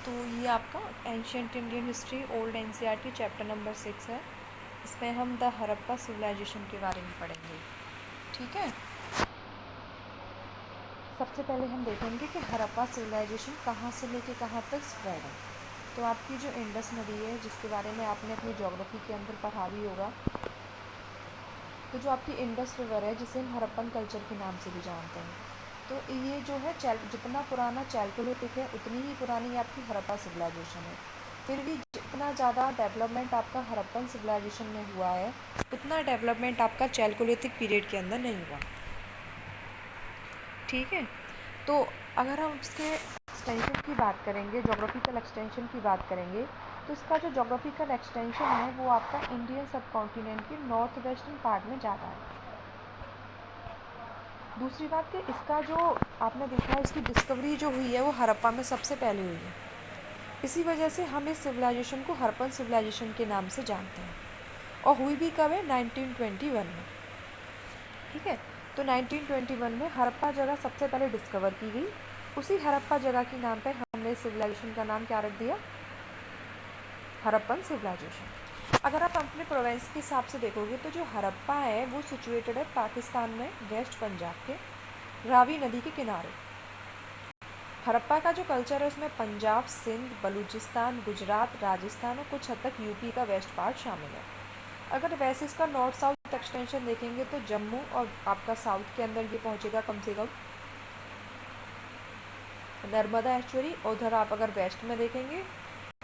तो ये आपका ancient Indian history old NCERT chapter number 6 है। इसमें हम द हड़प्पा सिविलाइजेशन के बारे में पढ़ेंगे। ठीक है, सबसे पहले हम देखेंगे कि हड़प्पा सिविलाइजेशन कहाँ से लेके कहाँ तक स्प्रेड है। तो आपकी जो इंडस नदी है, जिसके बारे में आपने अपनी ज्योग्राफी के अंदर पढ़ा भी होगा, तो जो आपकी इंडस रिवर है, जिसे हम हड़प्पन कल्चर के नाम से भी जानते हैं, तो ये जो है जितना पुराना चैल्कोलिथिक है उतनी ही पुरानी आपकी हड़प्पा सिविलाइजेशन है। फिर भी जितना ज़्यादा डेवलपमेंट आपका हड़प्पन सिविलाइजेशन में हुआ है, उतना डेवलपमेंट आपका चैल्कोलिथिक पीरियड के अंदर नहीं हुआ। ठीक है, तो अगर हम इसके एक्सटेंशन की बात करेंगे, जोग्राफिकल एक्सटेंशन की बात करेंगे, तो इसका जो जोग्राफिकल एक्सटेंशन है वो आपका इंडियन सब कॉन्टिनेंट के नॉर्थ वेस्टर्न पार्ट में ज़्यादा है। दूसरी बात कि इसका जो आपने देखा है, इसकी डिस्कवरी जो हुई है वो हड़प्पा में सबसे पहले हुई है। इसी वजह से हम इस सिविलाइजेशन को हड़प्पन सिविलाइजेशन के नाम से जानते हैं। और हुई भी कब है? 1921 में। ठीक है, तो 1921 में हड़प्पा जगह सबसे पहले डिस्कवर की गई। उसी हड़प्पा जगह के नाम पे हमने सिविलाइजेशन का नाम क्या रख दिया? हड़प्पन सिविलाइजेशन। अगर आप अपने प्रोविंस के हिसाब से देखोगे तो जो हड़प्पा है वो सिचुएटेड है पाकिस्तान में, वेस्ट पंजाब के रावी नदी के किनारे। हड़प्पा का जो कल्चर है उसमें पंजाब, सिंध, बलूचिस्तान, गुजरात, राजस्थान और कुछ हद तक यूपी का वेस्ट पार्ट शामिल है। अगर वैसे इसका नॉर्थ साउथ एक्सटेंशन देखेंगे तो जम्मू और आपका साउथ के अंदर ये पहुंचेगा कम से कम नर्मदा एस्चुरी। उधर आप अगर वेस्ट में देखेंगे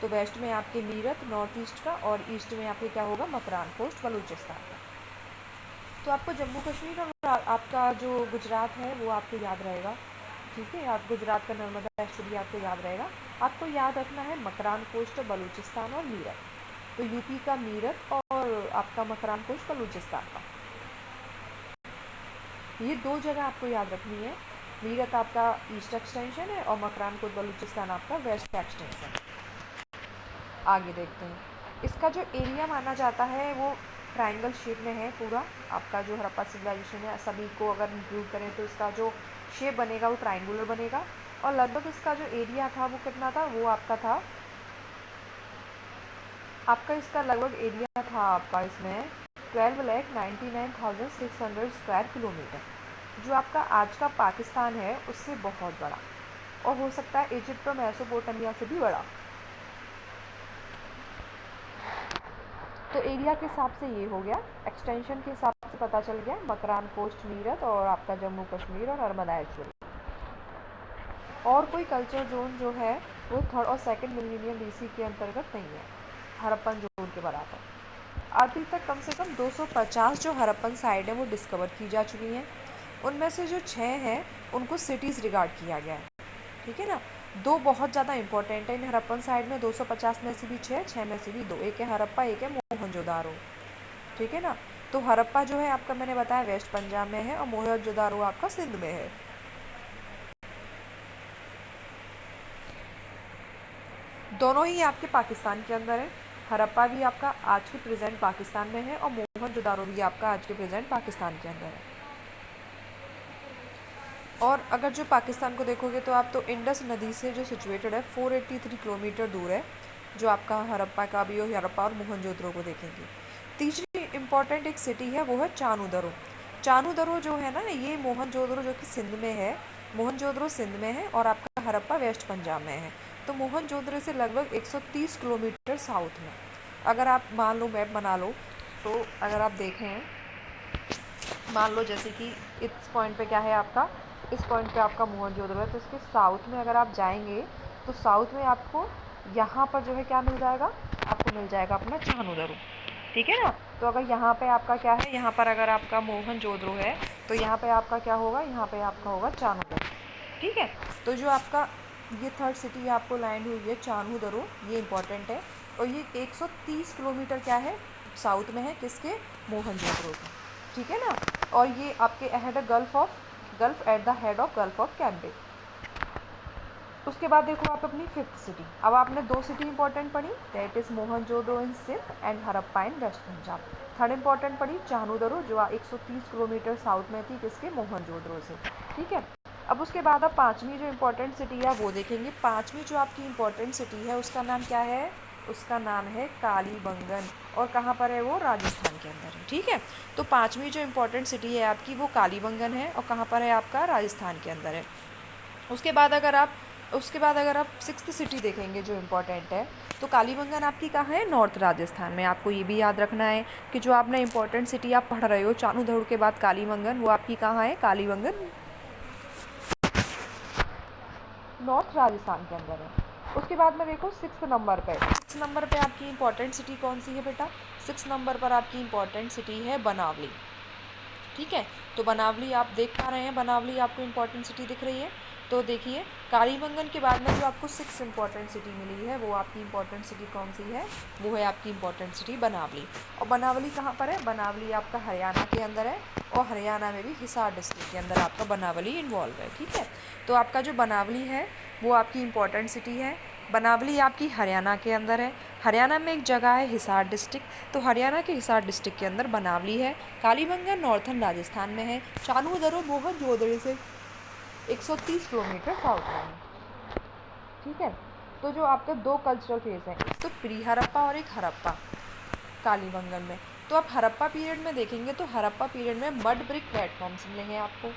तो वेस्ट में आपके मीरत नॉर्थ ईस्ट का, और ईस्ट में आपके क्या होगा? मकरान कोस्ट बलूचिस्तान का। तो आपको जम्मू कश्मीर और आपका जो गुजरात है वो आपको याद रहेगा। ठीक है, आप गुजरात का नर्मदा एस्चुरी आपको याद रहेगा। आपको याद रखना है मकरान कोस्ट बलूचिस्तान और मीरत। तो यूपी का मीरत और आपका मकरान कोस्ट बलूचिस्तान का, ये दो जगह आपको याद रखनी है। मीरत आपका ईस्ट एक्सटेंशन है और मकरान कोस्ट बलूचिस्तान आपका वेस्ट का एक्सटेंशन है। आगे देखते हैं, इसका जो एरिया माना जाता है वो ट्रायंगल शेप में है पूरा। आपका जो हड़प्पा सिविलाइजेशन है सभी को अगर इंक्लूड करें तो इसका जो शेप बनेगा वो ट्रायंगुलर बनेगा। और लगभग इसका जो एरिया था वो कितना था? वो आपका था, आपका इसका लगभग एरिया था आपका इसमें 12,99,600 स्क्वायर किलोमीटर, जो आपका आज का पाकिस्तान है उससे बहुत बड़ा, और हो सकता है इजिप्ट और मेसोपोटामिया से भी बड़ा। तो एरिया के हिसाब से ये हो गया, एक्सटेंशन के हिसाब से पता चल गया मकरान कोस्ट मीरत और आपका जम्मू कश्मीर और नर्मदा एस्चुरी। और कोई कल्चर जोन जो है वो थर्ड और सेकंड मिलेनियम बीसी के अंतर्गत नहीं है हड़प्पन जोन के बराबर। अभी तक कम से कम 250 जो हड़प्पन साइड है वो डिस्कवर की जा चुकी हैं। उनमें से जो 6 हैं उनको सिटीज़ रिगार्ड किया गया है। ठीक है ना, दो बहुत ज़्यादा इंपॉर्टेंट है इन हड़प्पन साइड में। 250 में से भी 6 में से भी 2, एक है हड़प्पा, एक है मोहनजोदारो। ठीक है ना, तो हड़प्पा जो है आपका मैंने बताया वेस्ट पंजाब में है और मोहनजोदारो आपका सिंध में है। दोनों ही आपके पाकिस्तान के अंदर है। हड़प्पा भी आपका आज के प्रेजेंट पाकिस्तान में है और मोहनजोदारो भी आपका आज के प्रेजेंट पाकिस्तान के अंदर है। और अगर जो पाकिस्तान को देखोगे तो आप तो इंडस नदी से जो सिचुएटेड है 483 किलोमीटर दूर है जो आपका हड़प्पा का भी, और हड़प्पा और मोहनजोदड़ो को देखेंगे। तीसरी इंपॉर्टेंट एक सिटी है वो है चानूदरो। चानूदरो जो है ना, ये मोहनजोदड़ो जो कि सिंध में है, मोहनजोदड़ो सिंध में है और आपका हड़प्पा वेस्ट पंजाब में है। तो मोहनजोदड़ो से लगभग 130 किलोमीटर साउथ में। अगर आप मान लो मैप बना लो, तो अगर आप देखें, मान लो जैसे कि इस पॉइंट पे क्या है आपका, इस पॉइंट पे आपका मोहनजोदड़ो है, तो इसके साउथ में अगर आप जाएंगे तो साउथ में आपको यहाँ पर जो है क्या मिल जाएगा? आपको मिल जाएगा अपना चानूदरो। ठीक है ना, तो अगर यहाँ पे आपका क्या है, यहाँ पर अगर आपका मोहनजोदड़ो है तो यहाँ पे आपका क्या होगा? यहाँ पे आपका होगा चानूदरो। ठीक है, तो जो आपका ये थर्ड सिटी आपको लैंड हुई है चानूदरो, ये इंपॉर्टेंट है। और ये 130 किलोमीटर क्या है? साउथ में है, किसके? मोहनजोदड़ो के। ठीक है ना, और ये आपके ahead gulf at the head of gulf of Cambay. उसके बाद देखो आप अपनी फिफ्थ सिटी। अब आपने दो सिटी इंपॉर्टेंट पढ़ी, that is Mohenjodaro in Sindh and Harappa in west Punjab. Third important पढ़ी चानूदरो, जो 130 किलोमीटर साउथ में थी, किसके? मोहनजोदड़ो से। ठीक है, अब उसके बाद आप पाँचवीं जो इम्पोर्टेंट सिटी है वो देखेंगे। पाँचवीं जो आपकी इम्पोर्टेंट सिटी है उसका नाम क्या है? उसका नाम है कालीबंगन। और कहाँ पर है वो? राजस्थान के अंदर है। ठीक है, तो पाँचवीं जो इम्पोर्टेंट सिटी है आपकी वो कालीबंगन है और कहाँ पर है आपका? राजस्थान के अंदर है। उसके बाद अगर आप सिक्स्थ सिटी देखेंगे जो इम्पोर्टेंट है, तो कालीबंगन आपकी कहाँ है? नॉर्थ राजस्थान में। आपको ये भी याद रखना है कि जो आपने इम्पोर्टेंट सिटी आप पढ़ रहे हो चानू धड़ू के बाद कालीबंगन, वो आपकी कहाँ है? कालीबंगन नॉर्थ राजस्थान के अंदर है। उसके बाद में देखो सिक्स नंबर पे आपकी इम्पोर्टेंट सिटी कौन सी है बेटा? सिक्स नंबर पर आपकी इम्पोर्टेंट सिटी है बनावली। ठीक है, तो बनावली आप देख पा रहे हैं, बनावली आपको इम्पोर्टेंट सिटी दिख रही है। तो देखिए, कालीबंगन के बाद में जो आपको सिक्स इम्पोर्टेंट सिटी मिली है वो आपकी इम्पोर्टेंट सिटी कौन सी है? वो है आपकी इम्पोर्टेंट सिटी बनावली। और बनावली कहाँ पर है? बनावली आपका हरियाणा के अंदर है और हरियाणा में भी हिसार डिस्ट्रिक्ट के अंदर आपका बनावली इन्वॉल्व है। ठीक है, तो आपका जो बनावली है वो आपकी इम्पोर्टेंट सिटी है। बनावली आपकी हरियाणा के अंदर है। हरियाणा में एक जगह है हिसार डिस्ट्रिक्ट, तो हरियाणा के हिसार डिस्ट्रिक्ट के अंदर बनावली है। कालीबंगन नॉर्थन राजस्थान में है। चानू दरो मोहनजोदड़ो से 130 किलोमीटर साउथ में है। ठीक है, तो जो आपके दो कल्चरल फेज हैं, एक तो प्री हड़प्पा और एक हड़प्पा कालीबंगन में। तो आप हड़प्पा पीरियड में देखेंगे तो हड़प्पा पीरियड में मड ब्रिक प्लेटफॉर्म्स मिलेंगे आपको।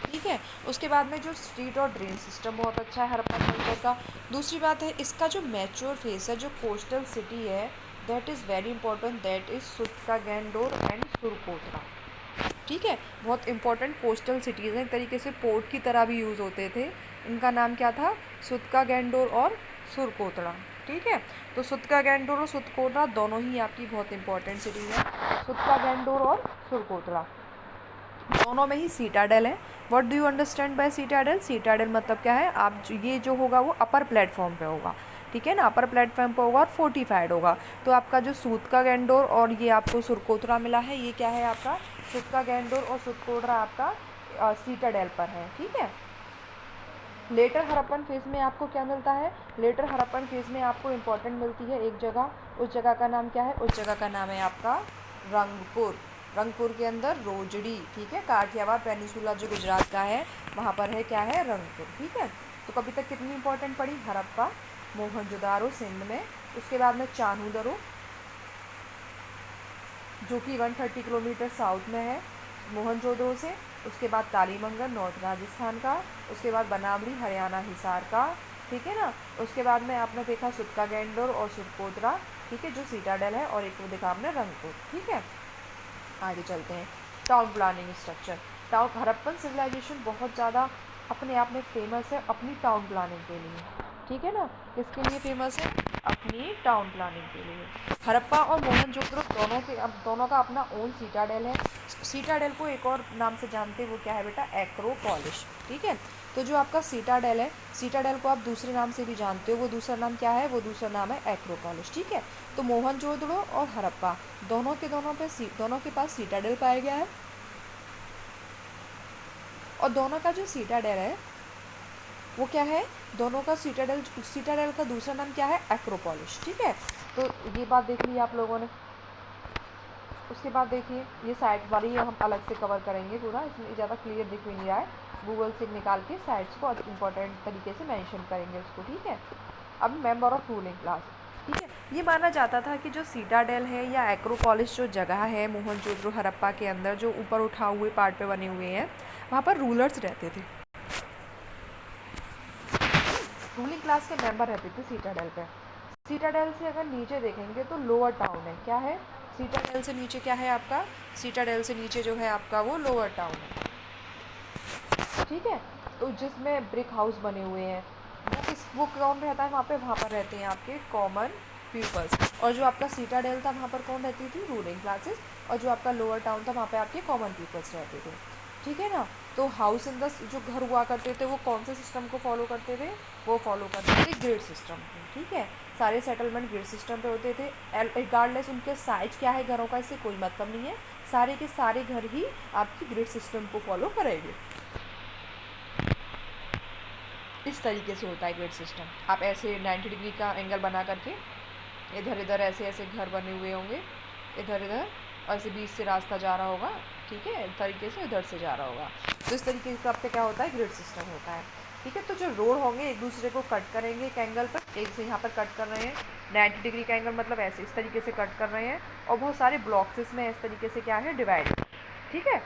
ठीक है, उसके बाद में जो स्ट्रीट और ड्रेन सिस्टम बहुत अच्छा है हड़प्पा कल्चर का। दूसरी बात है इसका जो मैच्योर फेस है, जो कोस्टल सिटी है, that is very important, that is Sutkagendor and Surkotada. ठीक है, बहुत इंपॉर्टेंट कोस्टल सिटीज़ हैं, एक तरीके से पोर्ट की तरह भी यूज़ होते थे। इनका नाम क्या था? सुत्तागेंडोर और सुरकोतरा। ठीक है, तो सुत्तागेंडोर और सुरकोतरा दोनों ही आपकी बहुत इंपॉर्टेंट सिटीज़ हैं। सुत्तागेंडोर और सुरकोतरा दोनों में ही सीटाडेल है। What do you understand by citadel? Citadel मतलब क्या है? आप ये जो होगा वो अपर प्लेटफॉर्म पे होगा। ठीक है ना, अपर प्लेटफॉर्म पे होगा और फोर्टिफाइड होगा। तो आपका जो सूतकागेंडोर और ये आपको सुरकोतरा मिला है, ये क्या है आपका? सूतकागेंडोर और सुरकोतरा आपका सीटाडेल पर है। ठीक है, लेटर हड़प्पन फेज में आपको क्या मिलता है? लेटर हड़प्पन फेज में आपको इम्पोर्टेंट मिलती है एक जगह। उस जगह का नाम क्या है? उस जगह का नाम है आपका रंगपुर। रंगपुर के अंदर रोजड़ी। ठीक है, काठियावाड़ पेनिसुला जो गुजरात का है वहाँ पर है क्या है? रंगपुर। ठीक है, तो कभी तक कितनी इंपॉर्टेंट पड़ी? हड़प्पा, मोहनजोदारो सिंध में, उसके बाद में चानू दरो जो कि 130 किलोमीटर साउथ में है मोहनजोदड़ो से, उसके बाद कालीबंगन नॉर्थ राजस्थान का, उसके बाद बनावली हरियाणा हिसार का। ठीक है ना, उसके बाद में आपने देखा सुत्तागेंडोर और सुरकोतरा। ठीक है, जो सीटाडेल है, और एक वो देखा आपने रंगपुर। ठीक है, आगे चलते हैं। Town planning structure. Town Harappan civilisation बहुत ज़्यादा अपने आप में फेमस है अपनी टाउन प्लानिंग के लिए। ठीक है ना, किसके लिए फेमस है? अपनी टाउन प्लानिंग के लिए। हड़प्पा और मोहनजोदड़ो दोनों का अपना ओन सीटाडेल है। सीटाडेल को एक और नाम से जानते हैं, वो क्या है बेटा? एक्रोपोलिस। ठीक है, तो जो आपका सीटाडेल है, सीटाडेल को आप दूसरे नाम से भी जानते हो, वो दूसरा नाम क्या है? वो दूसरा नाम है एक्रोपोलिस। ठीक है, तो मोहनजोदड़ो और हड़प्पा दोनों के पास सीटाडेल पाया गया है। और दोनों का जो सीटाडेल है वो क्या है? दोनों का सीटाडेल का दूसरा नाम क्या है? एक्रोपोलिस। ठीक है, तो ये बात देख ली आप लोगों ने। उसके बाद देखिए, ये साइड वाली हम अलग से कवर करेंगे पूरा, इसमें ज़्यादा क्लियर दिख भी नहीं रहा है। गूगल से निकाल के साइड्स को इंपॉर्टेंट तरीके से मेंशन करेंगे उसको। ठीक है, अब मेंबर ऑफ रूलिंग क्लास। ठीक है, ये माना जाता था कि जो सीटाडेल है या एक्रोपोलिस जो जगह है मोहनजोदड़ो हड़प्पा के अंदर, जो ऊपर उठा हुए पार्ट पे बने हुए हैं, वहाँ पर रूलर्स रहते थे, रूलिंग क्लास के मेंबर रहते थे सीटाडेल पे। सीटाडेल से अगर नीचे देखेंगे तो लोअर टाउन है। क्या है? सीटाडेल से नीचे क्या है आपका? सीटाडेल से नीचे जो है आपका वो लोअर टाउन है। ठीक है, तो जिसमें ब्रिक हाउस बने हुए हैं, वो कौन रहता है वहाँ पे? वहाँ पर रहते हैं आपके कॉमन पीपल्स। और जो आपका सीटाडेल था वहाँ पर कौन रहती थी? Ruling classes. और जो आपका लोअर टाउन था वहाँ पे आपके कॉमन पीपल्स रहते थे। ठीक है ना, तो हाउस इन द जो घर हुआ करते थे वो कौन से सिस्टम को फॉलो करते थे? वो फॉलो करते थे ग्रिड सिस्टम को। ठीक है, सारे सेटलमेंट ग्रिड सिस्टम पे होते थे। रिगार्डलेस उनके साइज क्या है घरों का, इससे कोई मतलब नहीं है, सारे के सारे घर ही आपकी ग्रिड सिस्टम को फॉलो करेंगे। इस तरीके से होता है ग्रिड सिस्टम। आप ऐसे 90 डिग्री का एंगल बना करके इधर इधर ऐसे ऐसे घर बने हुए होंगे, इधर इधर और ऐसे बीच से रास्ता जा रहा होगा, ठीक है, इस तरीके से इधर से जा रहा होगा। तो इस तरीके का आपका क्या होता है, ग्रिड सिस्टम होता है, ठीक है। तो जो रोड होंगे एक दूसरे को कट करेंगे एक एंगल पर, एक से यहाँ पर कट कर रहे हैं 90 डिग्री का एंगल, मतलब ऐसे इस तरीके से कट कर रहे हैं, और बहुत सारे ब्लॉक्स इसमें इस तरीके से क्या है, डिवाइड, ठीक है।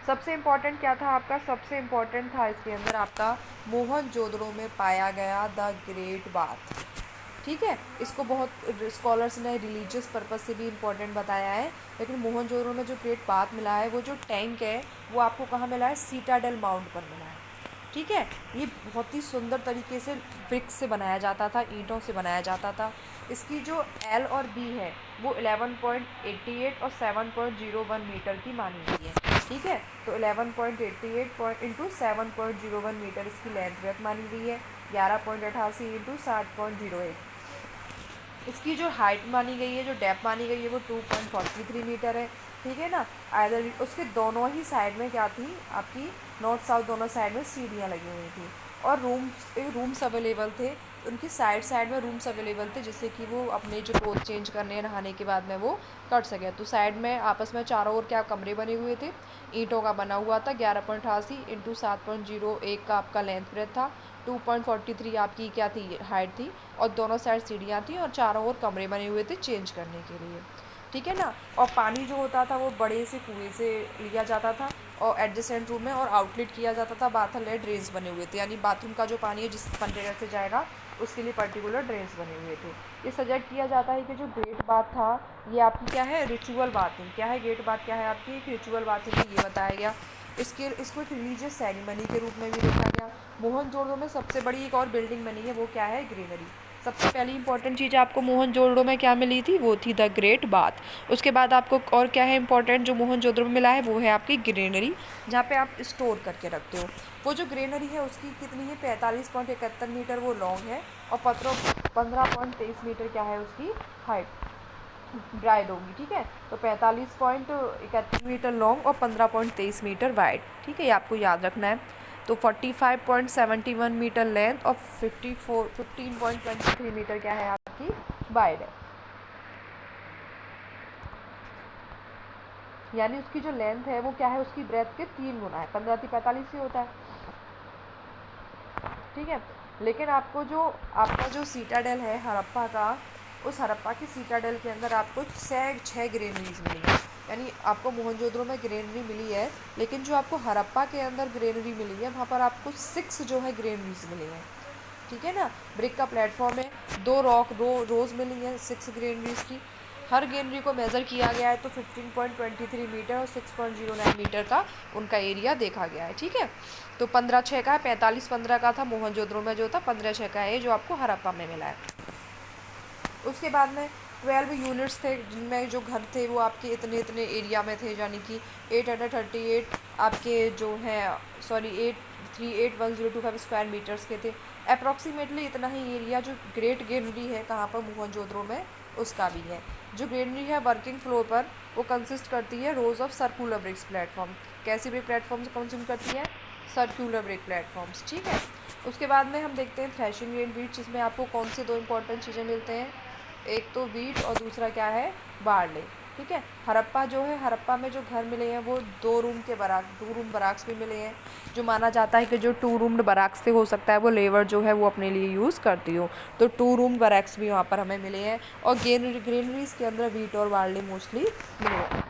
सबसे इम्पॉर्टेंट क्या था आपका, सबसे इम्पॉर्टेंट था इसके अंदर आपका मोहनजोदड़ो में पाया गया द ग्रेट बाथ, ठीक है। इसको बहुत स्कॉलर्स ने रिलीजियस पर्पस से भी इम्पोर्टेंट बताया है, लेकिन मोहनजोदड़ो में जो ग्रेट बाथ मिला है, वो जो टैंक है वो आपको कहाँ मिला है, सीटाडेल माउंट पर मिला है, ठीक है। ये बहुत ही सुंदर तरीके से ब्रिक्स से बनाया जाता था, ईंटों से बनाया जाता था। इसकी जो एल और बी है वो 11.88 और 7.01 मीटर की मानी गई है, ठीक है। तो 11.88 इंटू 7.01 मीटर इसकी लेंथ ब्रेथ मानी गई है, 11.88 इंटू 60.08। इसकी जो हाइट मानी गई है, जो डेप्थ मानी गई है, वो 2.43 मीटर है, ठीक है ना। आइदर उसके दोनों ही साइड में क्या थी आपकी, नॉर्थ साउथ दोनों साइड में सीढ़ियाँ लगी हुई थी, और रूम्स अवेलेबल थे, उनकी साइड साइड में रूम्स अवेलेबल थे, जिससे कि वो अपने जो क्लोथ चेंज करने हैं नहाने के बाद में वो कर सके। तो साइड में आपस में चारों ओर क्या कमरे बने हुए थे, ईंटों का बना हुआ था। 11.88 इंटू 7.01 का आपका लेंथ ब्रेथ था, 2.43 आपकी क्या थी, हाइट थी, और दोनों साइड सीढ़ियाँ थी, और चारों ओर कमरे बने हुए थे चेंज करने के लिए, ठीक है ना। और पानी जो होता था वो बड़े से कुएं से लिया जाता था, और एडजेसेंट रूम में और आउटलेट किया जाता था, बाथल है ड्रेन्स बने हुए थे, यानी बाथरूम का जो पानी है जिस कंटेनर से जाएगा उसके लिए पर्टिकुलर ड्रेन्स बने हुए थे। ये सजेस्ट किया जाता है कि जो ग्रेट बाथ था ये आपकी क्या है, रिचुअल बाथिंग, क्या है ग्रेट बाथ, क्या है आपकी एक रिचुअल बाथिंग, ये बताया गया। इसको एक रिलीजियस सेरेमनी के रूप में भी देखा गया। मोहनजोदड़ो में सबसे बड़ी एक और बिल्डिंग बनी है, वो क्या है, ग्रेनरी। सबसे पहली इंपॉर्टेंट चीज़ आपको मोहनजोदड़ो में क्या मिली थी, वो थी द ग्रेट बाथ। उसके बाद आपको और क्या है इंपॉर्टेंट जो मोहनजोदड़ो में मिला है, वो है आपकी ग्रेनरी, जहाँ पे आप स्टोर करके रखते हो। वो जो ग्रेनरी है उसकी कितनी है, 45.71 मीटर वो लॉन्ग है, और 15.23 मीटर क्या है उसकी हाइट, ब्राइड होगी, ठीक है। तो 45.31 मीटर लॉन्ग और 15.23 मीटर वाइड, ठीक है, ये आपको याद रखना है। तो 45.71 मीटर लेंथ और 15.23 मीटर क्या है आपकी वाइड है, यानी उसकी जो लेंथ है वो क्या है, उसकी ब्रेथ के 3 गुना है, 15-45 ही होता है, ठीक है। लेकिन आपको जो आपका जो सीटाडेल है हड़प्पा का, उस हड़प्पा की सीटाडेल के अंदर आपको 6 ग्रेनरीज मिली है, यानी आपको मोहनजोदड़ो में ग्रेनरी मिली है, लेकिन जो आपको हड़प्पा के अंदर ग्रेनरी मिली है वहाँ पर आपको 6 जो है ग्रेनरीज मिली हैं, ठीक है ना। ब्रिक का प्लेटफॉर्म है, 2 रोज़ मिली है 6 ग्रेनरीज की। हर ग्रेनरी को मेज़र किया गया है, तो 15.23 मीटर और 6.09 मीटर का उनका एरिया देखा गया है, ठीक है। तो 15/6 का है, 45-15 का था मोहनजोदड़ो में जो था, 15/6 का है जो आपको हड़प्पा में मिला है। उसके बाद में 12 यूनिट्स थे, जिनमें जो घर थे वो आपके इतने इतने एरिया में थे, यानी कि 838 आपके जो हैं, सॉरी 8381025 स्क्वायर मीटर्स के थे अप्रॉक्सीमेटली। इतना ही एरिया जो ग्रेट ग्रेनरी है कहाँ पर, मोहनजोदड़ो में, उसका भी है। जो ग्रेनरी है वर्किंग फ्लोर पर, वो कंसिस्ट करती है rows of circular bricks platform. कैसी ब्रिक प्लेटफॉर्म कंज्यूम करती है, सर्कुलर ब्रिक प्लेटफॉर्म्स, ठीक है। उसके बाद में हम देखते हैं थ्रेशिंग एंड वीट, जिसमें आपको कौन से 2 इंपॉर्टेंट चीज़ें मिलते हैं, एक तो वीट और दूसरा क्या है, बार्ले, ठीक है। हड़प्पा जो है, हड़प्पा में जो घर मिले हैं वो 2 रूम बराक्स भी मिले हैं, जो माना जाता है कि जो 2 रूम्ड बराक्स से हो सकता है वो लेबर जो है वो अपने लिए यूज़ करती हो, तो 2 रूम बराक्स भी वहाँ पर हमें मिले हैं। और ग्रेनरीज के अंदर वीट और बार्ले मोस्टली मिले हैं।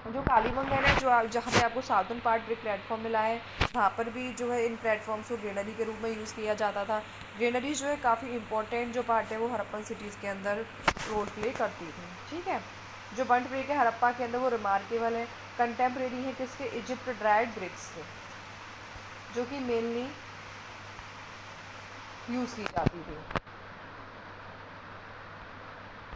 जो कालीबंगन है, जहाँ पे आपको साउथर्न पार्ट ब्रिक प्लेटफॉर्म मिला है, वहाँ पर भी जो है इन प्लेटफॉर्म्स को ग्रेनरी के रूप में यूज़ किया जाता था। ग्रेनरी जो है काफ़ी इंपॉर्टेंट जो पार्ट है वो हड़प्पन सिटीज़ के अंदर रोल प्ले करती थी, ठीक है। जो बंट ब्रिक है हड़प्पा के अंदर वो रिमार्केबल है, कंटेम्प्रेरी है किसके, इजिप्ट ड्राइड ब्रिक्स के, जो कि मेनली यूज़ की जाती थी।